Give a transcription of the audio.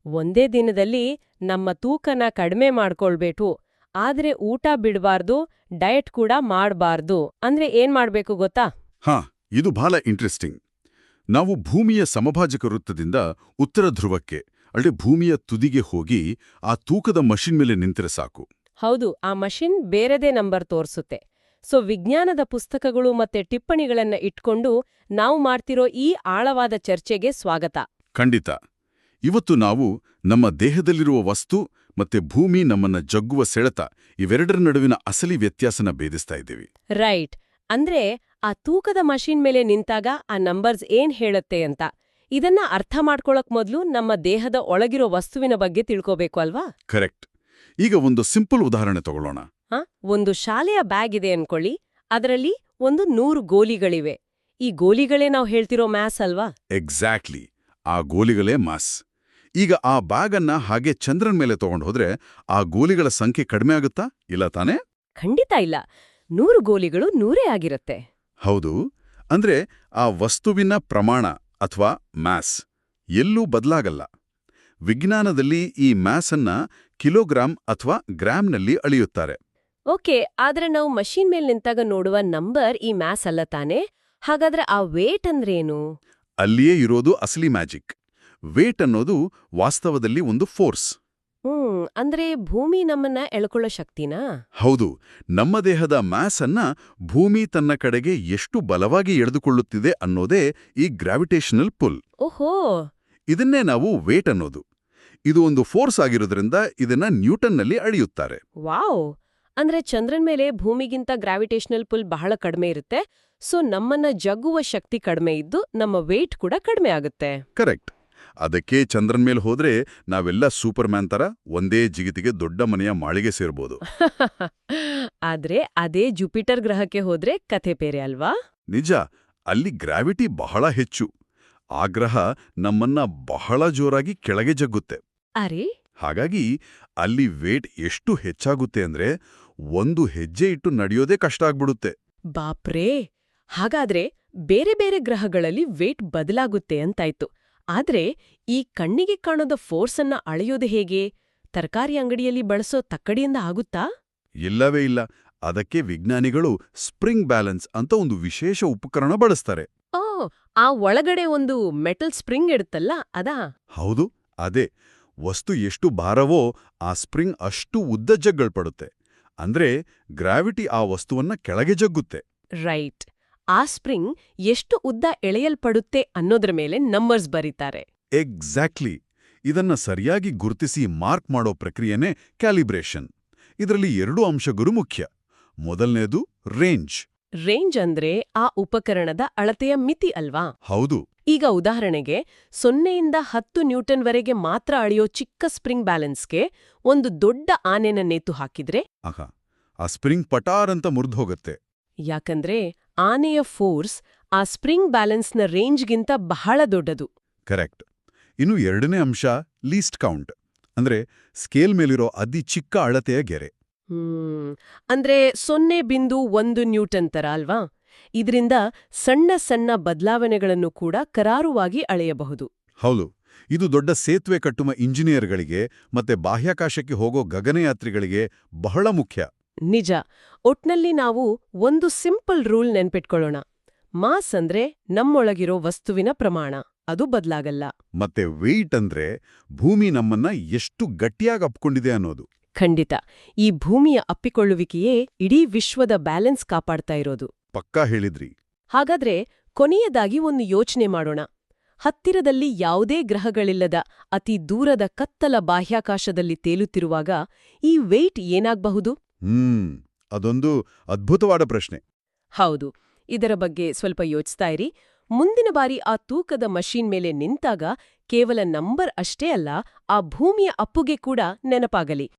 ಒಂದೇ ದಿನದಲ್ಲಿ ನಮ್ಮ ತೂಕನ ಕಡಿಮೆ ಮಾಡ್ಕೊಳ್ಬೇಕು, ಆದ್ರೆ ಊಟ ಬಿಡಬಾರ್ದು, ಡಯಟ್ ಕೂಡ ಮಾಡಬಾರ್ದು ಅಂದ್ರೆ ಏನ್ ಮಾಡ್ಬೇಕು ಗೊತ್ತಾ? ಹಾ, ಇದು ಬಹಳ ಇಂಟ್ರೆಸ್ಟಿಂಗ್. ನಾವು ಭೂಮಿಯ ಸಮಭಾಜಕ ವೃತ್ತದಿಂದ ಉತ್ತರ ಧ್ರುವಕ್ಕೆ ಅಲ್ಲದೆ ಭೂಮಿಯ ತುದಿಗೆ ಹೋಗಿ ಆ ತೂಕದ ಮಷಿನ್ ಮೇಲೆ ನಿಂತರೆ ಸಾಕು. ಹೌದು, ಆ ಮಷಿನ್ ಬೇರೆದೇ ನಂಬರ್ ತೋರ್ಸುತ್ತೆ. ಸೊ ವಿಜ್ಞಾನದ ಪುಸ್ತಕಗಳು ಮತ್ತೆ ಟಿಪ್ಪಣಿಗಳನ್ನ ಇಟ್ಕೊಂಡು ನಾವು ಮಾಡ್ತಿರೋ ಈ ಆಳವಾದ ಚರ್ಚೆಗೆ ಸ್ವಾಗತ. ಖಂಡಿತ. ಇವತ್ತು ನಾವು ನಮ್ಮ ದೇಹದಲ್ಲಿರುವ ವಸ್ತು ಮತ್ತೆ ಭೂಮಿ ನಮ್ಮನ್ನ ಜಗ್ಗುವ ಸೆಳೆತ ಇವೆರಡರ ನಡುವಿನ ಅಸಲಿ ವ್ಯತ್ಯಾಸನ ಭೇದಿಸ್ತಾ ಇದ್ದೀವಿ. ರೈಟ್. ಅಂದ್ರೆ ಆ ತೂಕದ ಮಷಿನ್ ಮೇಲೆ ನಿಂತಾಗ ಆ ನಂಬರ್ಸ್ ಏನ್ ಹೇಳುತ್ತೆ ಅಂತ. ಇದನ್ನ ಅರ್ಥ ಮಾಡ್ಕೊಳಕ್ ಮೊದ್ಲು ನಮ್ಮ ದೇಹದ ಒಳಗಿರೋ ವಸ್ತುವಿನ ಬಗ್ಗೆ ತಿಳ್ಕೋಬೇಕು ಅಲ್ವಾ? ಕರೆಕ್ಟ್. ಈಗ ಒಂದು ಸಿಂಪಲ್ ಉದಾಹರಣೆ ತಗೊಳ್ಳೋಣ. ಒಂದು ಶಾಲೆಯ ಬ್ಯಾಗ್ ಇದೆ ಅನ್ಕೊಳ್ಳಿ. ಅದರಲ್ಲಿ 100 ಗೋಲಿಗಳಿವೆ. ಈ ಗೋಲಿಗಳೇ ನಾವು ಹೇಳ್ತಿರೋ ಮ್ಯಾಸ್ ಅಲ್ವಾ? ಎಕ್ಸಾಕ್ಟ್ಲಿ, ಆ ಗೋಲಿಗಳೇ ಮಾಸ್. ಈಗ ಆ ಬ್ಯಾಗ್ ಅನ್ನ ಹಾಗೆ ಚಂದ್ರನ್ ಮೇಲೆ ತಗೊಂಡು ಹೋದ್ರೆ ಆ ಗೋಲಿಗಳ ಸಂಖ್ಯೆ ಕಡಿಮೆ ಆಗುತ್ತಾ? ಇಲ್ಲ ತಾನೇ? ಖಂಡಿತ ಇಲ್ಲ. 100 ಗೋಲಿಗಳು 100 ಆಗಿರುತ್ತೆ. ಹೌದು. ಅಂದ್ರೆ ಆ ವಸ್ತುವಿನ ಪ್ರಮಾಣ ಅಥವಾ ಮ್ಯಾಸ್ ಎಲ್ಲೂ ಬದಲಾಗಲ್ಲ. ವಿಜ್ಞಾನದಲ್ಲಿ ಈ ಮ್ಯಾಸ್ ಅನ್ನ ಕಿಲೋಗ್ರಾಂ ಅಥವಾ ಗ್ರಾಂನಲ್ಲಿ ಅಳೆಯುತ್ತಾರೆ. ಓಕೆ, ಆದ್ರೆ ನಾವು ಮಷೀನ್ ಮೇಲೆ ನಿಂತಾಗ ನೋಡುವ ನಂಬರ್ ಈ ಮ್ಯಾಸ್ ಅಲ್ಲ ತಾನೇ? ಹಾಗಾದ್ರೆ ಆ ವೇಟ್ ಅಂದ್ರೇನು? ಅಲ್ಲಿಯೇ ಇರೋದು ಅಸಲಿ ಮ್ಯಾಜಿಕ್. ವೇಟ್ ಅನ್ನೋದು ವಾಸ್ತವದಲ್ಲಿ ಒಂದು ಫೋರ್ಸ್. ಅಂದ್ರೆ ಭೂಮಿ ನಮ್ಮನ್ನ ಎಳ್ಕೊಳ್ಳೋ ಶಕ್ತಿನಾ? ಹೌದು. ನಮ್ಮ ದೇಹದ ಮ್ಯಾಸ್ ಅನ್ನ ಭೂಮಿ ತನ್ನ ಕಡೆಗೆ ಎಷ್ಟು ಬಲವಾಗಿ ಎಳೆದುಕೊಳ್ಳುತ್ತಿದೆ ಅನ್ನೋದೇ ಈ ಗ್ರಾವಿಟೇಷನಲ್ ಪುಲ್. ಓಹೋ, ಇದನ್ನೇ ನಾವು ವೇಟ್ ಅನ್ನೋದು. ಇದು ಒಂದು ಫೋರ್ಸ್ ಆಗಿರೋದ್ರಿಂದ ಇದನ್ನ ನ್ಯೂಟನ್ನಲ್ಲಿ ಅಳೆಯುತ್ತಾರೆ. ವಾವ್! ಅಂದ್ರೆ ಚಂದ್ರನ್ ಮೇಲೆ ಭೂಮಿಗಿಂತ ಗ್ರಾವಿಟೇಷನಲ್ ಪುಲ್ ಬಹಳ ಕಡಿಮೆ ಇರುತ್ತೆ. ಸೊ ನಮ್ಮನ್ನ ಜಗ್ಗುವ ಶಕ್ತಿ ಕಡಿಮೆ ಇದ್ದು ನಮ್ಮ ವೇಟ್ ಕೂಡ ಕಡಿಮೆ ಆಗುತ್ತೆ. ಕರೆಕ್ಟ್. ಅದಕ್ಕೆ ಚಂದ್ರನ್ ಮೇಲೆ ಹೋದ್ರೆ ನಾವೆಲ್ಲ ಸೂಪರ್ ಮ್ಯಾನ್ ತರ ಒಂದೇ ಜಿಗಿತಿಗೆ ದೊಡ್ಡ ಮನೆಯ ಮಾಳಿಗೆ ಸೇರ್ಬೋದು. ಆದ್ರೆ ಅದೇ ಜುಪಿಟರ್ ಗ್ರಹಕ್ಕೆ ಹೋದ್ರೆ ಕಥೆ ಬೇರೆ ಅಲ್ವಾ? ನಿಜ. ಅಲ್ಲಿ ಗ್ರಾವಿಟಿ ಬಹಳ ಹೆಚ್ಚು. ಆ ಗ್ರಹ ನಮ್ಮನ್ನ ಬಹಳ ಜೋರಾಗಿ ಕೆಳಗೆ ಜಗ್ಗುತ್ತೆ. ಅರೆ, ಹಾಗಾಗಿ ಅಲ್ಲಿ ವೇಟ್ ಎಷ್ಟು ಹೆಚ್ಚಾಗುತ್ತೆ ಅಂದ್ರೆ ಒಂದು ಹೆಜ್ಜೆ ಇಟ್ಟು ನಡೆಯೋದೇ ಕಷ್ಟ ಆಗ್ಬಿಡುತ್ತೆ. ಬಾಪ್ರೇ! ಹಾಗಾದ್ರೆ ಬೇರೆ ಬೇರೆ ಗ್ರಹಗಳಲ್ಲಿ ವೇಟ್ ಬದಲಾಗುತ್ತೆ ಅಂತಾಯ್ತು. ಆದ್ರೆ ಈ ಕಣ್ಣಿಗೆ ಕಾಣೋದ ಫೋರ್ಸ್ ಅನ್ನ ಅಳೆಯೋದು ಹೇಗೆ? ತರಕಾರಿ ಅಂಗಡಿಯಲ್ಲಿ ಬಳಸೋ ತಕ್ಕಡಿಯಿಂದ ಆಗುತ್ತಾ? ಇಲ್ಲವೇ ಇಲ್ಲ. ಅದಕ್ಕೆ ವಿಜ್ಞಾನಿಗಳು ಸ್ಪ್ರಿಂಗ್ ಬ್ಯಾಲೆನ್ಸ್ ಅಂತ ಒಂದು ವಿಶೇಷ ಉಪಕರಣ ಬಳಸ್ತಾರೆ. ಓ, ಆ ಒಳಗಡೆ ಒಂದು ಮೆಟಲ್ ಸ್ಪ್ರಿಂಗ್ ಇಡುತ್ತಲ್ಲ ಅದಾ? ಹೌದು, ಅದೇ. ವಸ್ತು ಎಷ್ಟು ಭಾರವೋ ಆ ಸ್ಪ್ರಿಂಗ್ ಅಷ್ಟು ಉದ್ದ ಜಗ್ಗಲ್ಪಡುತ್ತೆ. ಅಂದ್ರೆ ಗ್ರಾವಿಟಿ ಆ ವಸ್ತುವನ್ನ ಕೆಳಗೆ ಜಗ್ಗುತ್ತೆ. ರೈಟ್. ಆ ಸ್ಪ್ರಿಂಗ್ ಎಷ್ಟು ಉದ್ದ ಎಳೆಯಲ್ಪಡುತ್ತೆ ಅನ್ನೋದ್ರ ಮೇಲೆ ನಂಬರ್ಸ್ ಬರೀತಾರೆ. ಎಕ್ಸಾಕ್ಟ್ಲಿ. ಇದನ್ನ ಸರಿಯಾಗಿ ಗುರುತಿಸಿ ಮಾರ್ಕ್ ಮಾಡೋ ಪ್ರಕ್ರಿಯೆನೇ ಕ್ಯಾಲಿಬ್ರೇಷನ್. ಇದರಲ್ಲಿ 2 ಅಂಶಗಳು ಮುಖ್ಯ. ಮೊದಲನೇದು ರೇಂಜ್. ರೇಂಜ್ ಅಂದ್ರೆ ಆ ಉಪಕರಣದ ಅಳತೆಯ ಮಿತಿ ಅಲ್ವಾ? ಹೌದು. ಈಗ ಉದಾಹರಣೆಗೆ 0ಯಿಂದ 10 ನ್ಯೂಟನ್ವರೆಗೆ ಮಾತ್ರ ಅಳೆಯೋ ಚಿಕ್ಕ ಸ್ಪ್ರಿಂಗ್ ಬ್ಯಾಲೆನ್ಸ್ಗೆ ಒಂದು ದೊಡ್ಡ ಆನೆನ ನೇತು ಹಾಕಿದ್ರೆ ಆ ಸ್ಪ್ರಿಂಗ್ ಪಟಾರ್ ಅಂತ ಮುರಿದೋಗತ್ತೆ. ಯಾಕಂದ್ರೆ ಆನೆಯ ಫೋರ್ಸ್ ಆ ಸ್ಪ್ರಿಂಗ್ ಬ್ಯಾಲೆನ್ಸ್ನ ರೇಂಜ್ಗಿಂತ ಬಹಳ ದೊಡ್ಡದು. ಕರೆಕ್ಟ್. ಇನ್ನು 2ನೇ ಅಂಶ ಲೀಸ್ಟ್ ಕೌಂಟ್. ಅಂದ್ರೆ ಸ್ಕೇಲ್ ಮೇಲಿರೋ ಅತಿ ಚಿಕ್ಕ ಅಳತೆಯ ಗೆರೆ. ಅಂದ್ರೆ 0.1 ನ್ಯೂಟನ್ ತರ ಅಲ್ವಾ? ಇದರಿಂದ ಸಣ್ಣ ಸಣ್ಣ ಬದಲಾವಣೆಗಳನ್ನು ಕೂಡ ಕರಾರುವಾಗಿ ಅಳೆಯಬಹುದು. ಹೌದು. ಇದು ದೊಡ್ಡ ಸೇತುವೆ ಕಟ್ಟುವ ಇಂಜಿನಿಯರ್ಗಳಿಗೆ ಮತ್ತೆ ಬಾಹ್ಯಾಕಾಶಕ್ಕೆ ಹೋಗೋ ಗಗನಯಾತ್ರಿಗಳಿಗೆ ಬಹಳ ಮುಖ್ಯ. ನಿಜ. ಒಟ್ನಲ್ಲಿ ನಾವು ಒಂದು ಸಿಂಪಲ್ ರೂಲ್ ನೆನ್ಪಿಟ್ಕೊಳ್ಳೋಣ. ಮಾಸ್ ಅಂದ್ರೆ ನಮ್ಮೊಳಗಿರೋ ವಸ್ತುವಿನ ಪ್ರಮಾಣ, ಅದು ಬದಲಾಗಲ್ಲ. ಮತ್ತೆ ವೆಯ್ಟ್ ಅಂದ್ರೆ ಭೂಮಿ ನಮ್ಮನ್ನ ಎಷ್ಟು ಗಟ್ಟಿಯಾಗಿ ಅಪ್ಕೊಂಡಿದೆ ಅನ್ನೋದು. ಖಂಡಿತ. ಈ ಭೂಮಿಯ ಅಪ್ಪಿಕೊಳ್ಳುವಿಕೆಯೇ ಇಡೀ ವಿಶ್ವದ ಬ್ಯಾಲೆನ್ಸ್ ಕಾಪಾಡ್ತಾ ಇರೋದು. ಪಕ್ಕಾ ಹೇಳಿದ್ರಿ. ಹಾಗಾದ್ರೆ ಕೊನೆಯದಾಗಿ ಒಂದು ಯೋಚನೆ ಮಾಡೋಣ. ಹತ್ತಿರದಲ್ಲಿ ಯಾವುದೇ ಗ್ರಹಗಳಿಲ್ಲದ ಅತಿ ದೂರದ ಕತ್ತಲ ಬಾಹ್ಯಾಕಾಶದಲ್ಲಿ ತೇಲುತ್ತಿರುವಾಗ ಈ ವೆಯ್ಟ್ ಏನಾಗಬಹುದು? ಅದೊಂದು ಅದ್ಭುತವಾದ ಪ್ರಶ್ನೆ. ಹೌದು. ಇದರ ಬಗ್ಗೆ ಸ್ವಲ್ಪ ಯೋಚಿಸ್ತಾ ಇರಿ. ಮುಂದಿನ ಬಾರಿ ಆ ತೂಕದ ಮಷೀನ್ ಮೇಲೆ ನಿಂತಾಗ ಕೇವಲ ನಂಬರ್ ಅಷ್ಟೇ ಅಲ್ಲ, ಆ ಭೂಮಿಯ ಅಪ್ಪುಗೆ ಕೂಡ ನೆನಪಾಗಲಿ.